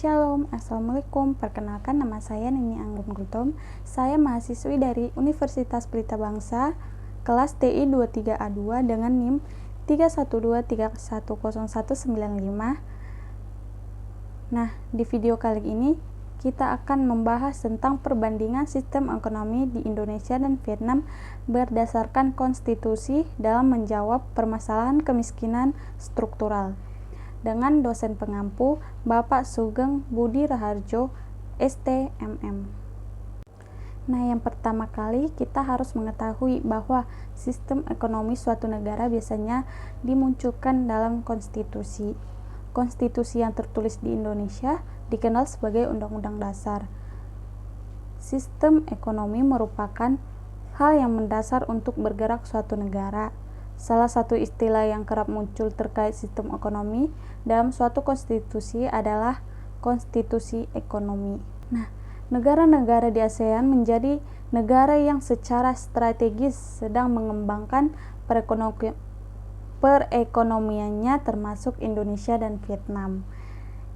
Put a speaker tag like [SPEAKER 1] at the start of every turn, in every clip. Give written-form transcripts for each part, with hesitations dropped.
[SPEAKER 1] Shalom, Assalamualaikum. Perkenalkan, nama saya Nini Anggun Gultom. Saya mahasiswi dari Universitas Pelita Bangsa, kelas TI 23A2 dengan NIM 312310195. Nah, di video kali ini kita akan membahas tentang perbandingan sistem ekonomi di Indonesia dan Vietnam berdasarkan konstitusi dalam menjawab permasalahan kemiskinan struktural, dengan dosen pengampu Bapak Sugeng Budi Raharjo, STMM. Nah, yang pertama kali kita harus mengetahui bahwa sistem ekonomi suatu negara biasanya dimunculkan dalam konstitusi. Konstitusi yang tertulis di Indonesia dikenal sebagai Undang-Undang Dasar. Sistem ekonomi merupakan hal yang mendasar untuk bergerak suatu negara. Salah satu istilah yang kerap muncul terkait sistem ekonomi dalam suatu konstitusi adalah konstitusi ekonomi. Nah, negara-negara di ASEAN menjadi negara yang secara strategis sedang mengembangkan perekonomiannya, termasuk Indonesia dan Vietnam.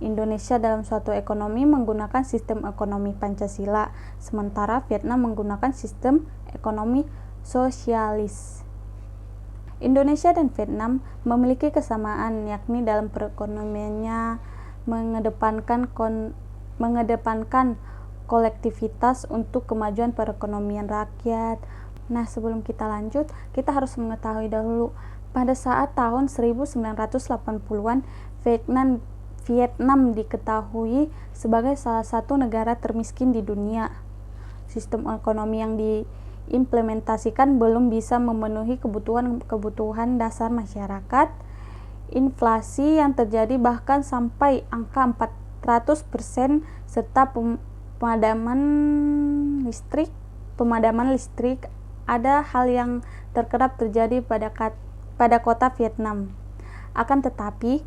[SPEAKER 1] Indonesia dalam suatu ekonomi menggunakan sistem ekonomi Pancasila, sementara Vietnam menggunakan sistem ekonomi sosialis. Indonesia dan Vietnam memiliki kesamaan, yakni dalam perekonomiannya mengedepankan kolektivitas untuk kemajuan perekonomian rakyat. Nah, sebelum kita lanjut, kita harus mengetahui dahulu, pada saat tahun 1980-an, Vietnam diketahui sebagai salah satu negara termiskin di dunia. Sistem ekonomi yang diimplementasikan belum bisa memenuhi kebutuhan dasar masyarakat. Inflasi yang terjadi bahkan sampai angka 400%, serta pemadaman listrik ada hal yang terkerap terjadi pada kota Vietnam. Akan tetapi,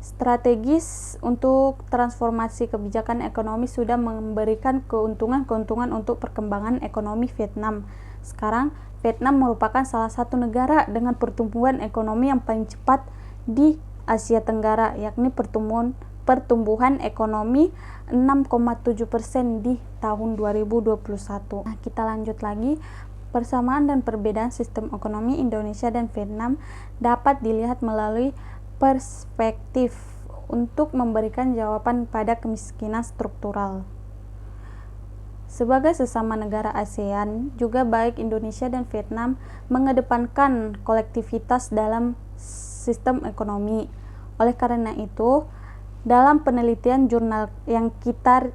[SPEAKER 1] strategis untuk transformasi kebijakan ekonomi sudah memberikan keuntungan untuk perkembangan ekonomi Vietnam. Sekarang, Vietnam merupakan salah satu negara dengan pertumbuhan ekonomi yang paling cepat di Asia Tenggara, yakni pertumbuhan ekonomi 6,7% di tahun 2021. Nah, kita lanjut lagi. Persamaan dan perbedaan sistem ekonomi Indonesia dan Vietnam dapat dilihat melalui perspektif untuk memberikan jawaban pada kemiskinan struktural. Sebagai sesama negara ASEAN, juga baik Indonesia dan Vietnam mengedepankan kolektivitas dalam sistem ekonomi. Oleh karena itu, dalam penelitian jurnal yang kita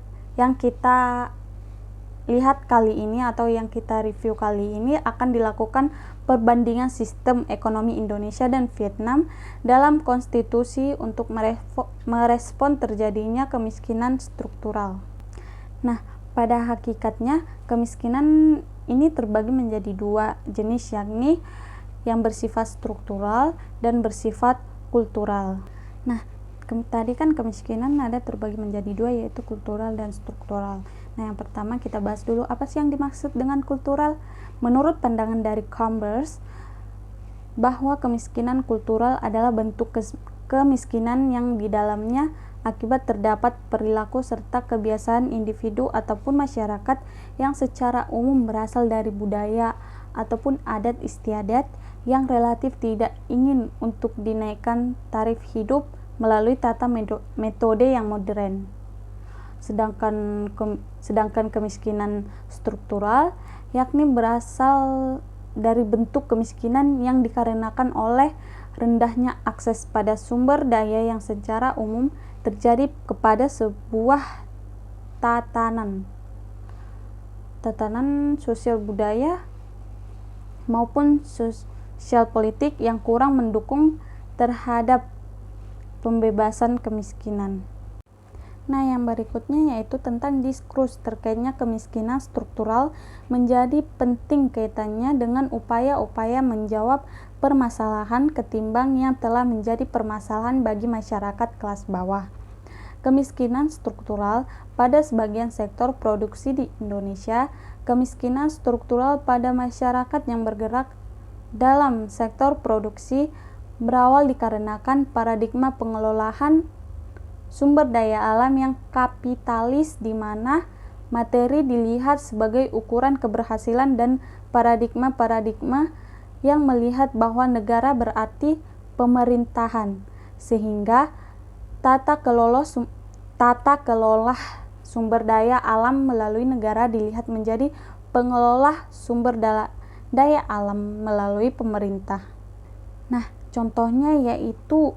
[SPEAKER 1] lihat kali ini atau yang kita review kali ini akan dilakukan perbandingan sistem ekonomi Indonesia dan Vietnam dalam konstitusi untuk merespon terjadinya kemiskinan struktural. Nah, pada hakikatnya kemiskinan ini terbagi menjadi dua jenis, yakni yang bersifat struktural dan bersifat kultural. Nah, tadi kan kemiskinan ada terbagi menjadi dua, yaitu kultural dan struktural. Nah, yang pertama kita bahas dulu apa sih yang dimaksud dengan kultural. Menurut pandangan dari Chambers, bahwa kemiskinan kultural adalah bentuk kemiskinan yang di dalamnya akibat terdapat perilaku serta kebiasaan individu ataupun masyarakat yang secara umum berasal dari budaya ataupun adat istiadat yang relatif tidak ingin untuk dinaikkan tarif hidup melalui tata metode yang modern. Sedangkan kemiskinan struktural yakni berasal dari bentuk kemiskinan yang dikarenakan oleh rendahnya akses pada sumber daya yang secara umum terjadi kepada sebuah tatanan sosial budaya maupun sosial politik yang kurang mendukung terhadap pembebasan kemiskinan. Nah, yang berikutnya yaitu tentang diskursus terkaitnya kemiskinan struktural menjadi penting kaitannya dengan upaya-upaya menjawab permasalahan ketimbang yang telah menjadi permasalahan bagi masyarakat kelas bawah. Kemiskinan struktural pada sebagian sektor produksi di Indonesia, kemiskinan struktural pada masyarakat yang bergerak dalam sektor produksi berawal dikarenakan paradigma pengelolaan sumber daya alam yang kapitalis di mana materi dilihat sebagai ukuran keberhasilan dan paradigma-paradigma yang melihat bahwa negara berarti pemerintahan, sehingga tata kelola sumber daya alam melalui negara dilihat menjadi pengelola sumber daya alam melalui pemerintah. Nah, contohnya yaitu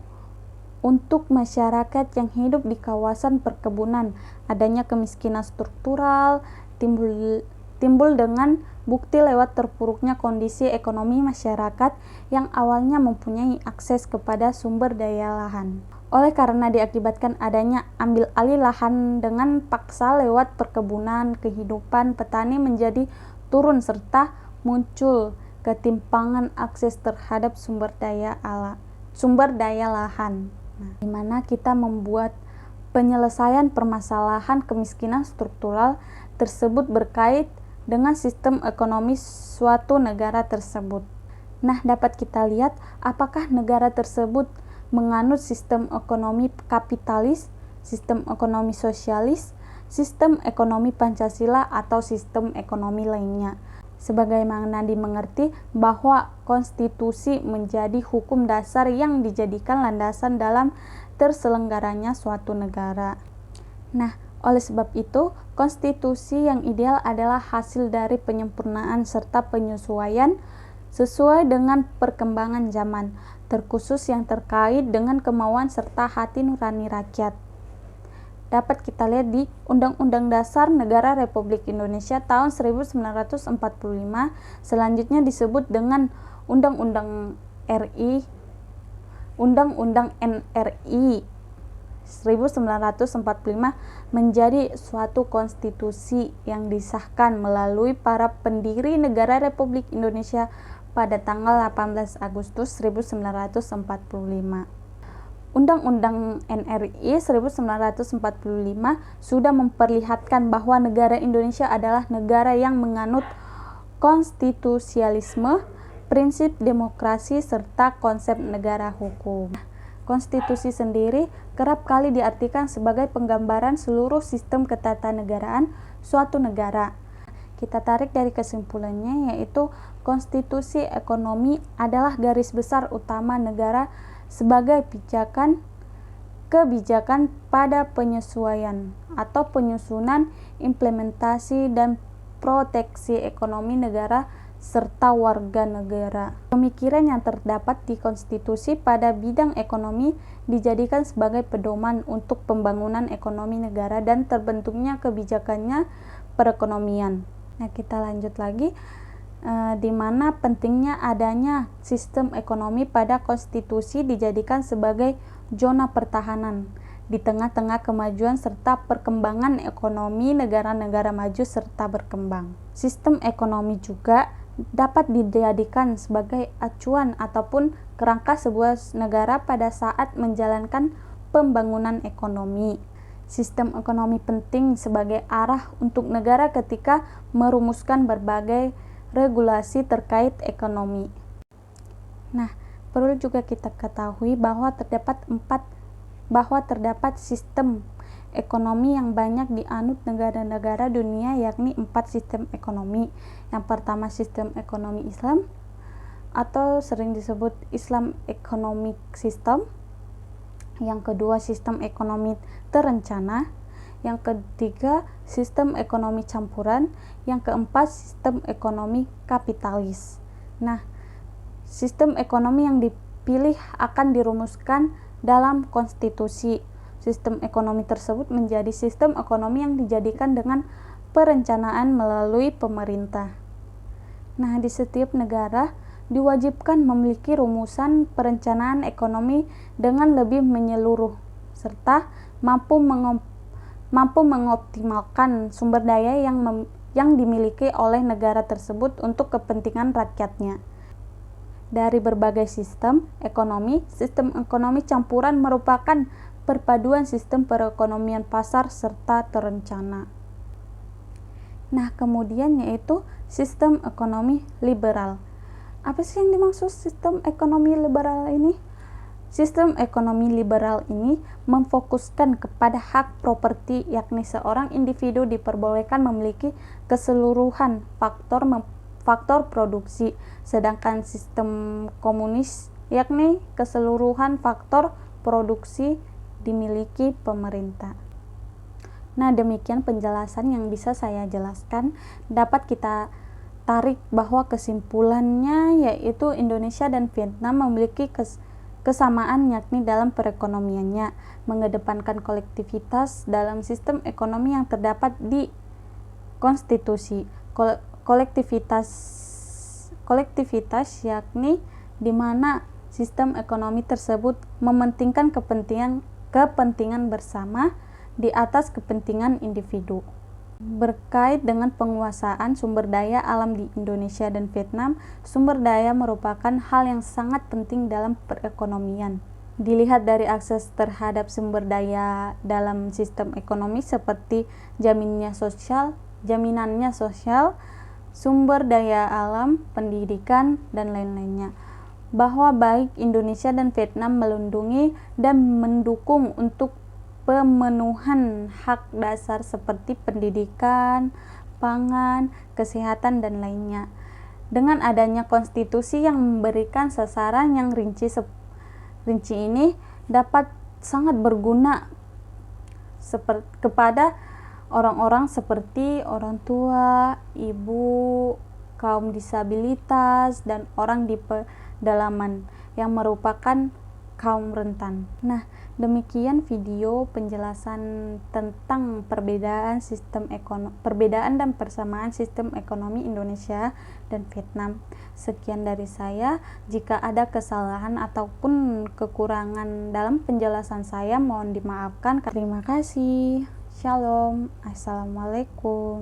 [SPEAKER 1] untuk masyarakat yang hidup di kawasan perkebunan, adanya kemiskinan struktural timbul dengan bukti lewat terpuruknya kondisi ekonomi masyarakat yang awalnya mempunyai akses kepada sumber daya lahan. Oleh karena diakibatkan adanya ambil alih lahan dengan paksa lewat perkebunan, kehidupan petani menjadi turun serta muncul ketimpangan akses terhadap sumber daya lahan. Nah, di mana kita membuat penyelesaian permasalahan kemiskinan struktural tersebut berkait dengan sistem ekonomi suatu negara tersebut. Nah, dapat kita lihat apakah negara tersebut menganut sistem ekonomi kapitalis, sistem ekonomi sosialis, sistem ekonomi Pancasila, atau sistem ekonomi lainnya. Sebagaimana dimengerti bahwa konstitusi menjadi hukum dasar yang dijadikan landasan dalam terselenggaranya suatu negara. Nah, oleh sebab itu, konstitusi yang ideal adalah hasil dari penyempurnaan serta penyesuaian sesuai dengan perkembangan zaman, terkhusus yang terkait dengan kemauan serta hati nurani rakyat. Dapat kita lihat di Undang-Undang Dasar Negara Republik Indonesia tahun 1945, selanjutnya disebut dengan Undang-Undang RI, Undang-Undang NRI 1945 menjadi suatu konstitusi yang disahkan melalui para pendiri negara Republik Indonesia pada tanggal 18 Agustus 1945. Undang-Undang NRI 1945 sudah memperlihatkan bahwa negara Indonesia adalah negara yang menganut konstitusialisme, prinsip demokrasi, serta konsep negara hukum. Konstitusi sendiri kerap kali diartikan sebagai penggambaran seluruh sistem ketatanegaraan suatu negara. Kita tarik dari kesimpulannya, yaitu konstitusi ekonomi adalah garis besar utama negara sebagai kebijakan pada penyesuaian atau penyusunan, implementasi, dan proteksi ekonomi negara serta warga negara. Pemikiran yang terdapat di konstitusi pada bidang ekonomi dijadikan sebagai pedoman untuk pembangunan ekonomi negara dan terbentuknya kebijakannya perekonomian. Nah, kita lanjut lagi. Di mana pentingnya adanya sistem ekonomi pada konstitusi dijadikan sebagai zona pertahanan di tengah-tengah kemajuan serta perkembangan ekonomi negara-negara maju serta berkembang. Sistem ekonomi juga dapat dijadikan sebagai acuan ataupun kerangka sebuah negara pada saat menjalankan pembangunan ekonomi. Sistem ekonomi penting sebagai arah untuk negara ketika merumuskan berbagai regulasi terkait ekonomi. Nah, perlu juga kita ketahui bahwa terdapat sistem ekonomi yang banyak dianut negara-negara dunia, yakni 4 sistem ekonomi. Yang pertama sistem ekonomi Islam atau sering disebut Islam Economic System. Yang kedua sistem ekonomi terencana. Yang ketiga, sistem ekonomi campuran. Yang keempat, sistem ekonomi kapitalis. Nah, sistem ekonomi yang dipilih akan dirumuskan dalam konstitusi. Sistem ekonomi tersebut menjadi sistem ekonomi yang dijadikan dengan perencanaan melalui pemerintah. Nah, di setiap negara diwajibkan memiliki rumusan perencanaan ekonomi dengan lebih menyeluruh, serta mampu mengoptimalkan sumber daya yang dimiliki oleh negara tersebut untuk kepentingan rakyatnya. Dari berbagai sistem ekonomi campuran merupakan perpaduan sistem perekonomian pasar serta terencana. Nah, kemudian yaitu sistem ekonomi liberal. Apa sih yang dimaksud sistem ekonomi liberal ini? Sistem ekonomi liberal ini memfokuskan kepada hak properti, yakni seorang individu diperbolehkan memiliki keseluruhan faktor produksi, sedangkan sistem komunis yakni keseluruhan faktor produksi dimiliki pemerintah. Nah, demikian penjelasan yang bisa saya jelaskan. Dapat kita tarik bahwa kesimpulannya yaitu Indonesia dan Vietnam memiliki kesamaan yakni dalam perekonomiannya, mengedepankan kolektivitas dalam sistem ekonomi yang terdapat di konstitusi. Kolektivitas yakni di mana sistem ekonomi tersebut mementingkan kepentingan bersama di atas kepentingan individu. Berkait dengan penguasaan sumber daya alam di Indonesia dan Vietnam, sumber daya merupakan hal yang sangat penting dalam perekonomian. Dilihat dari akses terhadap sumber daya dalam sistem ekonomi seperti jaminannya sosial, sumber daya alam, pendidikan, dan lain-lainnya, bahwa baik Indonesia dan Vietnam melindungi dan mendukung untuk pemenuhan hak dasar seperti pendidikan, pangan, kesehatan, dan lainnya. Dengan adanya konstitusi yang memberikan sasaran yang rinci ini dapat sangat berguna kepada orang-orang seperti orang tua, ibu, kaum disabilitas, dan orang di pedalaman yang merupakan kaum rentan. Nah, demikian video penjelasan tentang perbedaan dan persamaan sistem ekonomi Indonesia dan Vietnam. Sekian dari saya. Jika ada kesalahan ataupun kekurangan dalam penjelasan saya, mohon dimaafkan. Terima kasih. Shalom. Assalamualaikum.